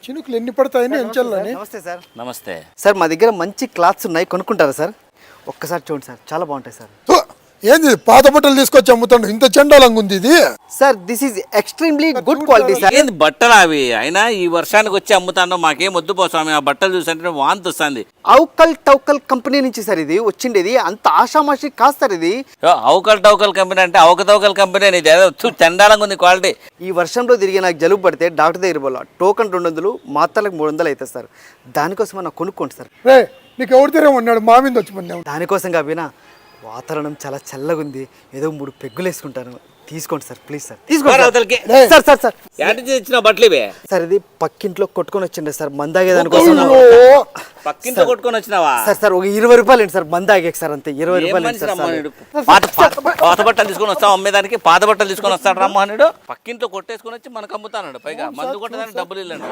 చినుకులు ఎన్ని పడతాయని ఎంచాలని. నమస్తే సార్. నమస్తే సార్ మా దగ్గర మంచి క్లాత్స్ ఉన్నాయి, కొనుక్కుంటారా సార్? ఒక్కసారి చూడండి సార్, చాలా బాగుంటాయి సార్. థు, ఏంది పాత బట్టలు తీసుకొచ్చి అమ్ముతాడు, ఇంత చెండాలంగా ఉంది ఇది. Sir this is extremely good quality sir. ఏంది బట్టలు అవి? అయినా ఈ వర్షానికి వచ్చి అమ్ముతాను, మాకేం వద్దు పో స్వామి. ఆ బట్టలు చూసంటే వాంతి వస్తుంది. అవుకల్ టౌకల్ కంపెనీ నుంచి సార్ ఇది వచ్చిండేది, అంత ఆషామాషి కాదు సార్ ఇది. అవకల్ టౌకల్ కంపెనీ అంటే అవకతవకల్ కంపెనీ అనేది ఏదో చండాలంగా ఉంది క్వాలిటీ. ఈ వర్షంలో తిరిగి నాకు జలుబు పడితే డాక్టర్ దగ్గర పోలా, టోకన్ 200, మాత్రలకు 300 అవుతుంది సార్. దానికోసం నాకు కొనుక్కోండి సార్. రే నీకు ఎవరి తీరే ఉన్నాడు, మా మీద వచ్చి పడినావు. దానికోసం కాకపోయినా వాతావరణం చాలా చల్లగా ఉంది, ఏదో 3 పెగ్గులు వేసుకుంటాను, తీసుకోండి సార్ ప్లీజ్ సార్. తీసుకోండి అవతలకి. సార్ సార్ సార్ ఇచ్చిన బట్టలు ఇవే. సార్ ఇది పక్కింట్లో కొట్టుకొని వచ్చిండే సార్, మందాగేదానికోసం. పక్కింతో కొట్టుకొని వచ్చినావా? సార్ సార్ ఒక 20 రూపాయలు ఏంటి సార్, మందాగే సార్ అంతే, 20 రూపాయలు ఏంటి సార్. పాత బట్టలు తీసుకొని వస్తాం అమ్మేదానికి, పాత బట్టలు తీసుకొని వస్తాడు రమ్మనుడు. పక్కింట్లో కొట్టేసుకొని వచ్చి మనకు అమ్ముతాడు, పైగా మందు కొట్టడానికి డబ్బులు ఇల్లండి.